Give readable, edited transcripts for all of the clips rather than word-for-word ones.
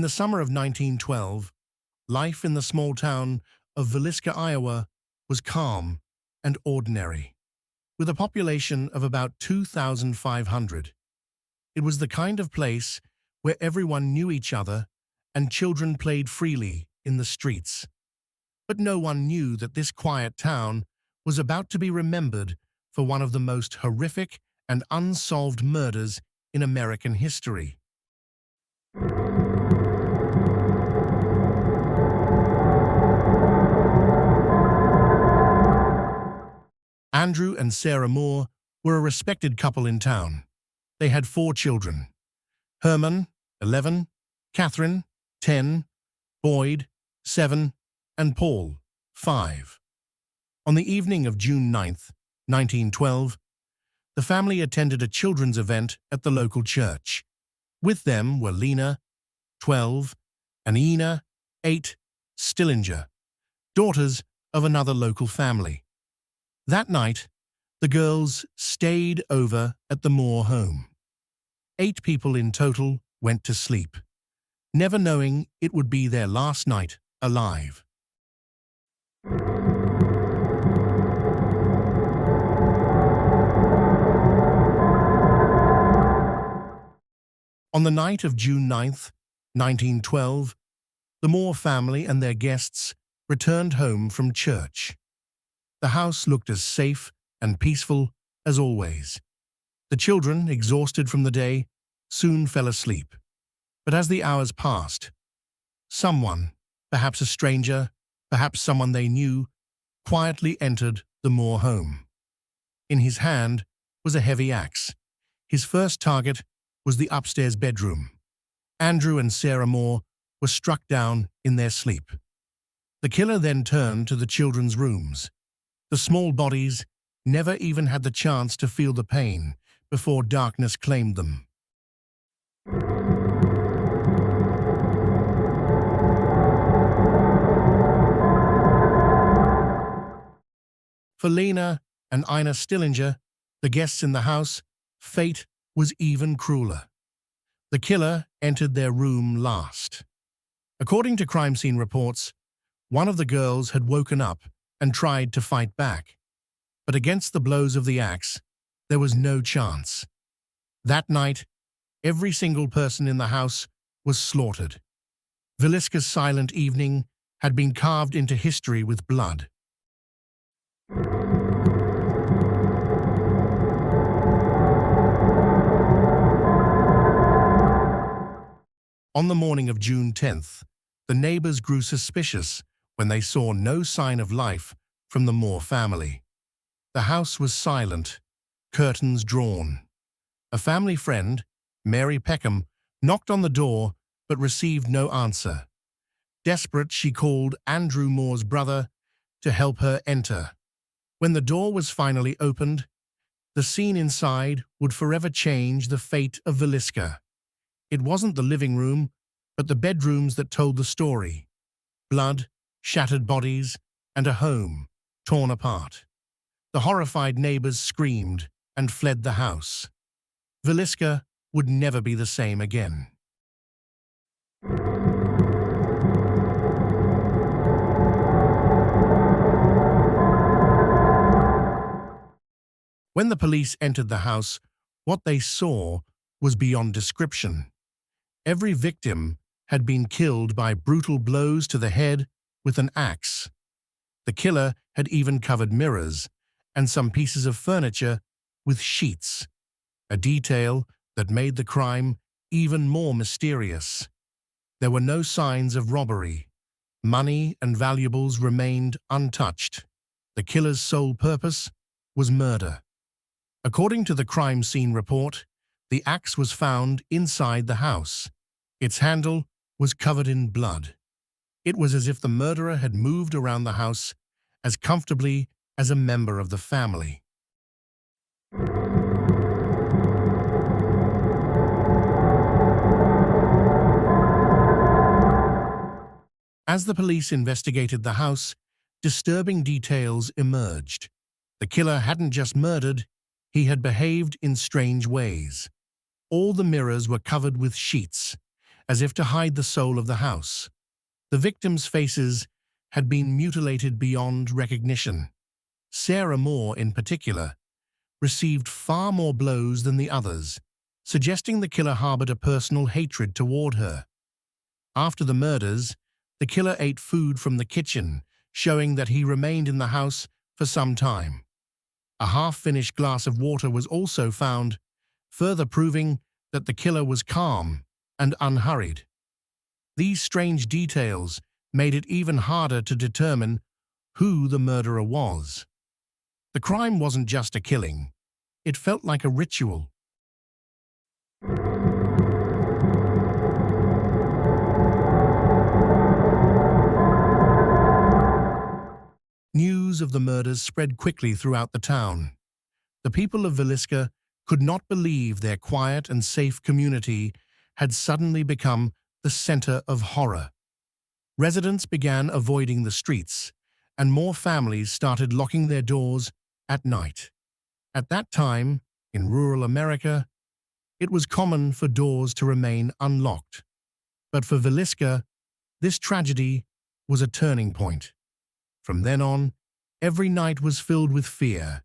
In the summer of 1912, life in the small town of Villisca, Iowa, was calm and ordinary. With a population of about 2,500, it was the kind of place where everyone knew each other and children played freely in the streets. But no one knew that this quiet town was about to be remembered for one of the most horrific and unsolved murders in American history. Andrew and Sarah Moore were a respected couple in town. They had 4 children: Herman, 11, Catherine, 10, Boyd, 7, and Paul, 5. On the evening of June 9th, 1912, the family attended a children's event at the local church. With them were Lena, 12, and Ina, 8, Stillinger, daughters of another local family. That night, the girls stayed over at the Moore home. 8 people in total went to sleep, never knowing it would be their last night alive. On the night of June 9th, 1912, the Moore family and their guests returned home from church. The house looked as safe and peaceful as always. The children, exhausted from the day, soon fell asleep. But as the hours passed, someone, perhaps a stranger, perhaps someone they knew, quietly entered the Moore home. In his hand was a heavy axe. His first target was the upstairs bedroom. Andrew and Sarah Moore were struck down in their sleep. The killer then turned to the children's rooms. The small bodies never even had the chance to feel the pain before darkness claimed them. For Lena and Ina Stillinger, the guests in the house, fate was even crueler. The killer entered their room last. According to crime scene reports, one of the girls had woken up and tried to fight back. But against the blows of the axe, there was no chance. That night, every single person in the house was slaughtered. Villisca's silent evening had been carved into history with blood. On the morning of June 10th, the neighbors grew suspicious when they saw no sign of life from the Moore family. The house was silent, curtains drawn. A family friend, Mary Peckham, knocked on the door but received no answer. Desperate, she called Andrew Moore's brother to help her enter. When the door was finally opened, the scene inside would forever change the fate of Villisca. It wasn't the living room, but the bedrooms that told the story. Blood, shattered bodies, and a home torn apart. The horrified neighbors screamed and fled the house. Villisca would never be the same again. When the police entered the house, what they saw was beyond description. Every victim had been killed by brutal blows to the head with an axe. The killer had even covered mirrors and some pieces of furniture with sheets, a detail that made the crime even more mysterious. There were no signs of robbery. Money and valuables remained untouched. The killer's sole purpose was murder. According to the crime scene report, the axe was found inside the house. Its handle was covered in blood. It was as if the murderer had moved around the house as comfortably as a member of the family. As the police investigated the house, disturbing details emerged. The killer hadn't just murdered, he had behaved in strange ways. All the mirrors were covered with sheets, as if to hide the soul of the house. The victims' faces had been mutilated beyond recognition. Sarah Moore, in particular, received far more blows than the others, suggesting the killer harbored a personal hatred toward her. After the murders, the killer ate food from the kitchen, showing that he remained in the house for some time. A half-finished glass of water was also found, further proving that the killer was calm and unhurried. These strange details made it even harder to determine who the murderer was. The crime wasn't just a killing. It felt like a ritual. News of the murders spread quickly throughout the town. The people of Villisca could not believe their quiet and safe community had suddenly become the center of horror. Residents began avoiding the streets, and more families started locking their doors at night. At that time, in rural America, it was common for doors to remain unlocked. But for Villisca, this tragedy was a turning point. From then on, every night was filled with fear,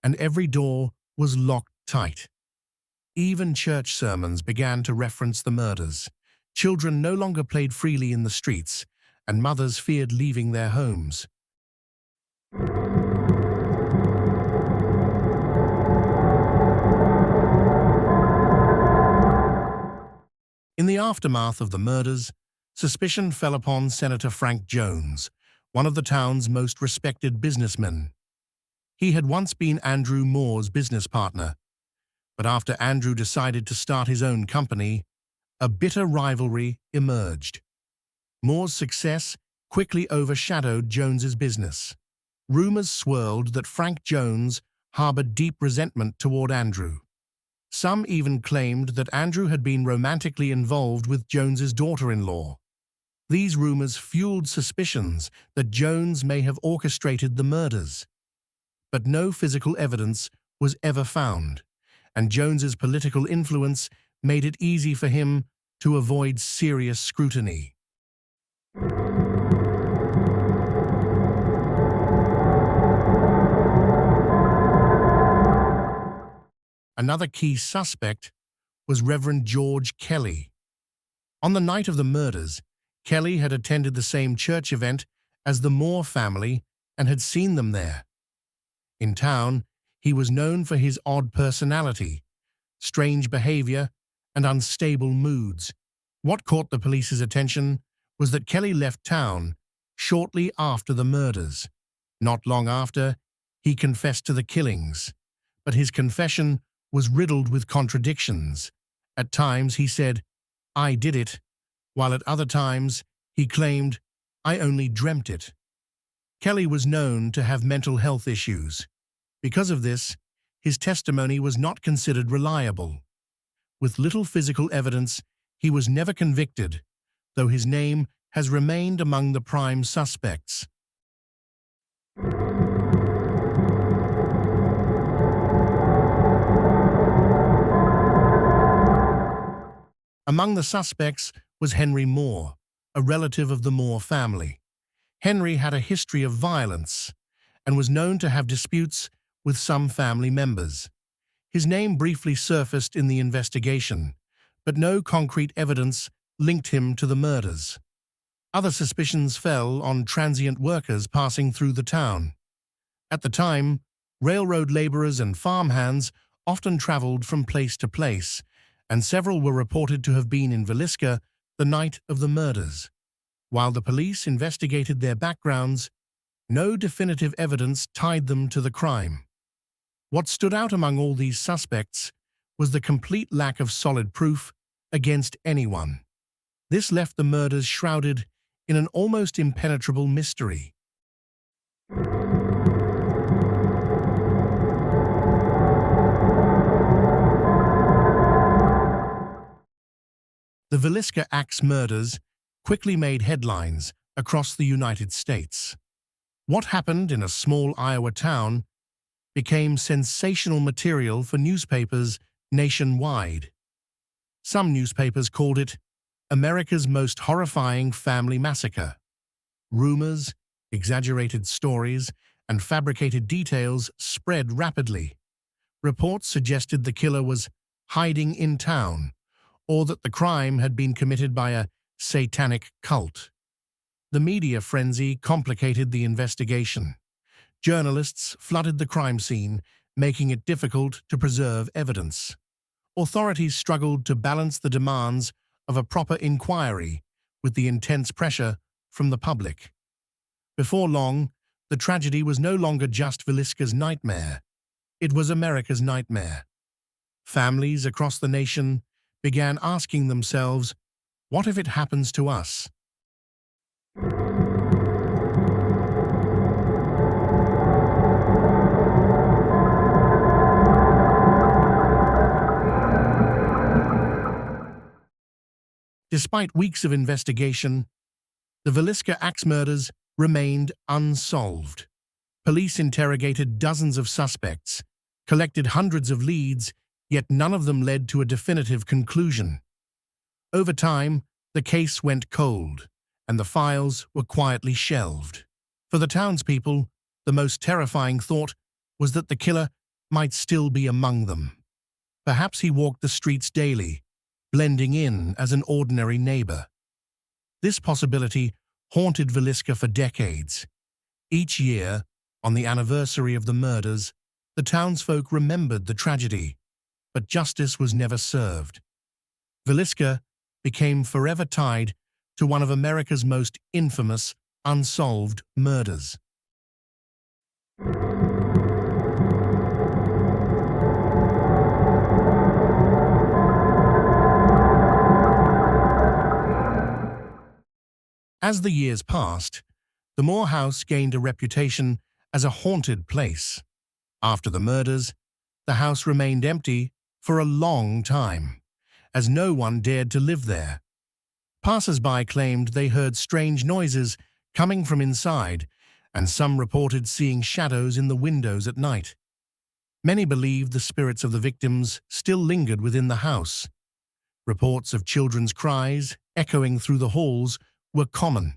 and every door was locked tight. Even church sermons began to reference the murders. Children no longer played freely in the streets, and mothers feared leaving their homes. In the aftermath of the murders, suspicion fell upon Senator Frank Jones, one of the town's most respected businessmen. He had once been Andrew Moore's business partner, but after Andrew decided to start his own company, a bitter rivalry emerged. Moore's success quickly overshadowed Jones's business. Rumors swirled that Frank Jones harbored deep resentment toward Andrew. Some even claimed that Andrew had been romantically involved with Jones's daughter-in-law. These rumors fueled suspicions that Jones may have orchestrated the murders. But no physical evidence was ever found, and Jones's political influence made it easy for him to avoid serious scrutiny. Another key suspect was Reverend George Kelly. On the night of the murders, Kelly had attended the same church event as the Moore family and had seen them there. In town, he was known for his odd personality, strange behavior, and unstable moods. What caught the police's attention was that Kelly left town shortly after the murders. Not long after, he confessed to the killings, but his confession was riddled with contradictions. At times he said, "I did it," while at other times he claimed, "I only dreamt it." Kelly was known to have mental health issues. Because of this, his testimony was not considered reliable. With little physical evidence, he was never convicted, though his name has remained among the prime suspects. Among the suspects was Henry Moore, a relative of the Moore family. Henry had a history of violence and was known to have disputes with some family members. His name briefly surfaced in the investigation, but no concrete evidence linked him to the murders. Other suspicions fell on transient workers passing through the town. At the time, railroad laborers and farmhands often traveled from place to place, and several were reported to have been in Villisca the night of the murders. While the police investigated their backgrounds, no definitive evidence tied them to the crime. What stood out among all these suspects was the complete lack of solid proof against anyone. This left the murders shrouded in an almost impenetrable mystery. The Villisca Axe Murders quickly made headlines across the United States. What happened in a small Iowa town became sensational material for newspapers nationwide. Some newspapers called it America's most horrifying family massacre. Rumors, exaggerated stories, and fabricated details spread rapidly. Reports suggested the killer was hiding in town, or that the crime had been committed by a satanic cult. The media frenzy complicated the investigation. Journalists flooded the crime scene, making it difficult to preserve evidence. Authorities struggled to balance the demands of a proper inquiry with the intense pressure from the public. Before long, the tragedy was no longer just Villisca's nightmare. It was America's nightmare. Families across the nation began asking themselves, what if it happens to us? Despite weeks of investigation, the Villisca Axe murders remained unsolved. Police interrogated dozens of suspects, collected hundreds of leads, yet none of them led to a definitive conclusion. Over time, the case went cold, and the files were quietly shelved. For the townspeople, the most terrifying thought was that the killer might still be among them. Perhaps he walked the streets daily, blending in as an ordinary neighbor. This possibility haunted Villisca for decades. Each year, on the anniversary of the murders, the townsfolk remembered the tragedy, but justice was never served. Villisca became forever tied to one of America's most infamous unsolved murders. As the years passed, the Moore house gained a reputation as a haunted place. After the murders, the house remained empty for a long time, as no one dared to live there. Passers-by claimed they heard strange noises coming from inside, and some reported seeing shadows in the windows at night. Many believed the spirits of the victims still lingered within the house. Reports of children's cries echoing through the halls were common.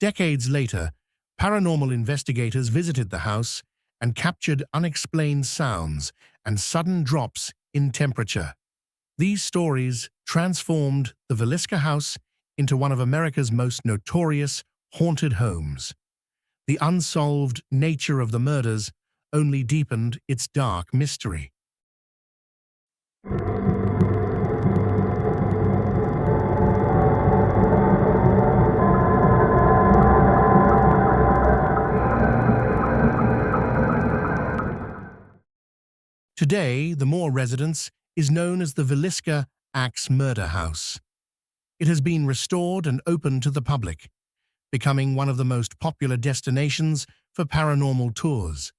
Decades later, paranormal investigators visited the house and captured unexplained sounds and sudden drops in temperature. These stories transformed the Villisca house into one of America's most notorious haunted homes. The unsolved nature of the murders only deepened its dark mystery. Today, the Moore residence is known as the Villisca Axe Murder House. It has been restored and opened to the public, becoming one of the most popular destinations for paranormal tours.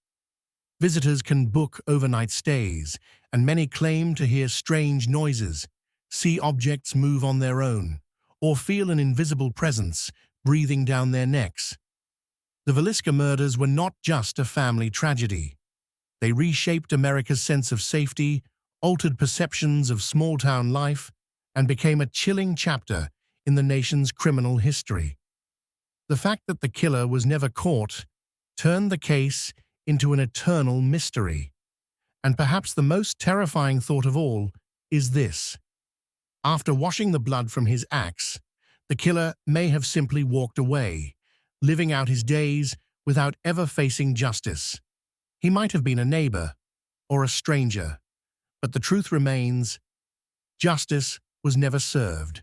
Visitors can book overnight stays, and many claim to hear strange noises, see objects move on their own, or feel an invisible presence breathing down their necks. The Villisca murders were not just a family tragedy. They reshaped America's sense of safety, altered perceptions of small-town life, and became a chilling chapter in the nation's criminal history. The fact that the killer was never caught turned the case into an eternal mystery. And perhaps the most terrifying thought of all is this. After washing the blood from his axe, the killer may have simply walked away, living out his days without ever facing justice. He might have been a neighbor or a stranger, but the truth remains, justice was never served.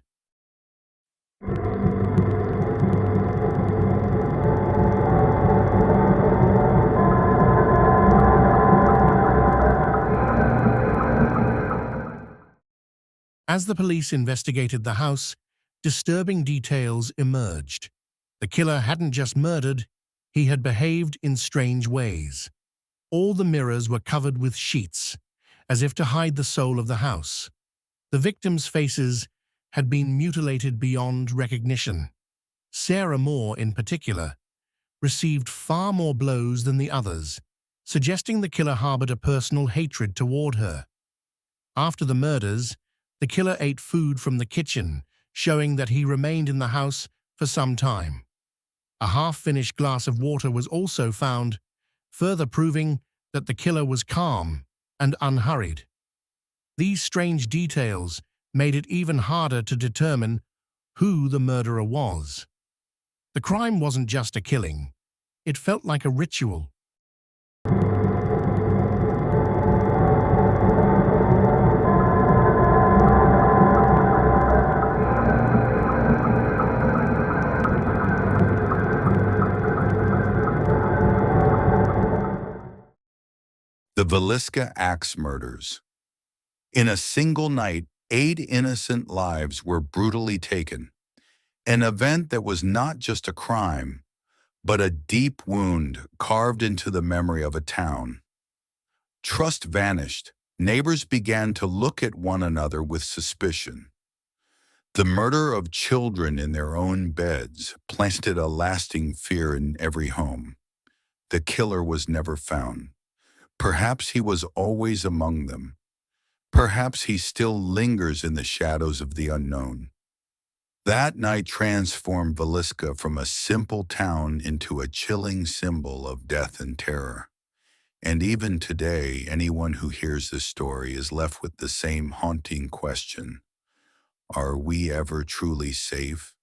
As the police investigated the house, disturbing details emerged. The killer hadn't just murdered, he had behaved in strange ways. All the mirrors were covered with sheets, as if to hide the soul of the house. The victims' faces had been mutilated beyond recognition. Sarah Moore, in particular, received far more blows than the others, suggesting the killer harbored a personal hatred toward her. After the murders, the killer ate food from the kitchen, showing that he remained in the house for some time. A half-finished glass of water was also found, further proving that the killer was calm and unhurried. These strange details made it even harder to determine who the murderer was. The crime wasn't just a killing. It felt like a ritual. The Villisca Axe Murders. In a single night, 8 innocent lives were brutally taken, an event that was not just a crime, but a deep wound carved into the memory of a town. Trust vanished. Neighbors began to look at one another with suspicion. The murder of children in their own beds planted a lasting fear in every home. The killer was never found. Perhaps he was always among them. Perhaps he still lingers in the shadows of the unknown. That night transformed Villisca from a simple town into a chilling symbol of death and terror. And even today, anyone who hears this story is left with the same haunting question: are we ever truly safe?